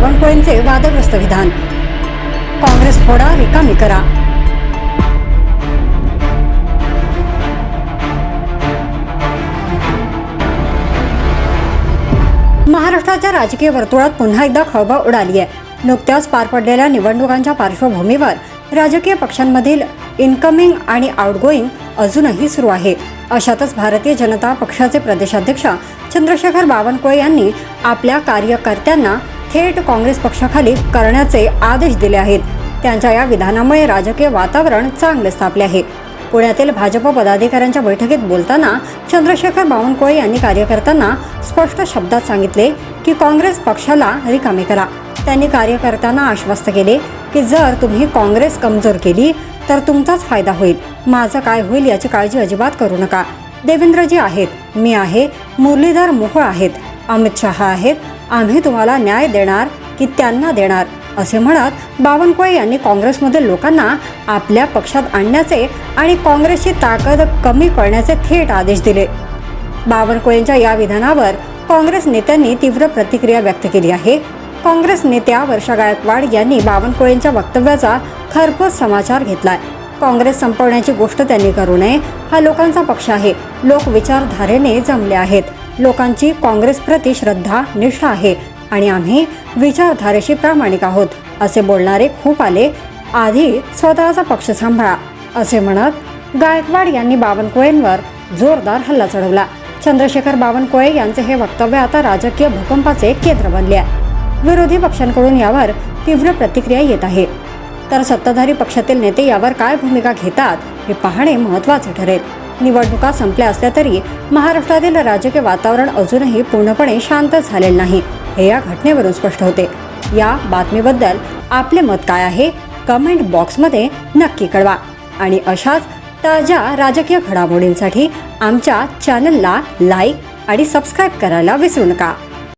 बावनकुळेंचे वादग्रस्त विधान. काँग्रेस फोडा, रिकामी करा. महाराष्ट्राच्या राजकीय वर्तुळात पुन्हा एकदा खळबळ उडाली आहे. नुकत्याच पार पडलेल्या निवडणुकांच्या पार्श्वभूमीवर राजकीय पक्षांमधील इनकमिंग आणि आउटगोईंग अजूनही सुरू आहे. अशातच भारतीय जनता पक्षाचे प्रदेशाध्यक्ष चंद्रशेखर बावनकुळे यांनी आपल्या कार्यकर्त्यांना थेट काँग्रेस पक्षाखाली करण्याचे आदेश दिले आहेत. त्यांच्या या विधानामुळे राजकीय वातावरण चांगलेच तापले आहे. पुण्यातील भाजप पदाधिकाऱ्यांच्या बैठकीत बोलताना चंद्रशेखर बावनकुळे यांनी कार्यकर्त्यांना स्पष्ट शब्दात सांगितले की काँग्रेस पक्षाला रिकामे करा. त्यांनी कार्यकर्त्यांना आश्वस्त केले की जर तुम्ही काँग्रेस कमजोर केली तर तुमचाच फायदा होईल. माझं काय होईल याची काळजी अजिबात करू नका. देवेंद्रजी आहेत, मी आहे, मुरलीधर मोहोळ आहेत, अमित शहा आहेत. आम्ही तुम्हाला न्याय देणार की त्यांना देणार असे म्हणत बावनकुळे यांनी काँग्रेसमधील लोकांना आपल्या पक्षात आणण्याचे आणि काँग्रेसची ताकद कमी करण्याचे थेट आदेश दिले. बावनकुळेंच्या या विधानावर काँग्रेस नेत्यांनी तीव्र प्रतिक्रिया व्यक्त केली आहे. काँग्रेस नेत्या वर्षा गायकवाड यांनी बावनकुळेंच्या वक्तव्याचा खरपूस समाचार घेतलाय. काँग्रेस संपवण्याची गोष्ट त्यांनी करू नये. हा लोकांचा पक्ष आहे. लोक विचारधारेने जमले आहेत. लोकांची काँग्रेस प्रति श्रद्धा, निष्ठा आहे आणि आम्ही विचारधारेशी प्रामाणिक आहोत असे बोलणारे खूप आले. आधी स्वतःचा पक्ष सांभाळा असे म्हणत गायकवाड यांनी बावनकुळेंवर जोरदार हल्ला चढवला. चंद्रशेखर बावनकुळे यांचे हे वक्तव्य आता राजकीय भूकंपाचे केंद्र बनले आहे. विरोधी पक्षांकडून यावर तीव्र प्रतिक्रिया येत आहे. तर सत्ताधारी पक्षातील नेते यावर काय भूमिका घेतात हे पाहणे महत्त्वाचे ठरेल. निवडणुका संपल्या असल्या तरी महाराष्ट्रातील राजकीय वातावरण अजूनही पूर्णपणे शांत झालेले नाही हे या घटनेवरून स्पष्ट होते. या बातमीबद्दल आपले मत काय आहे कमेंट बॉक्समध्ये नक्की कळवा आणि अशाच ताज्या राजकीय घडामोडींसाठी आमच्या चॅनलला लाईक आणि सबस्क्राईब करायला विसरू नका.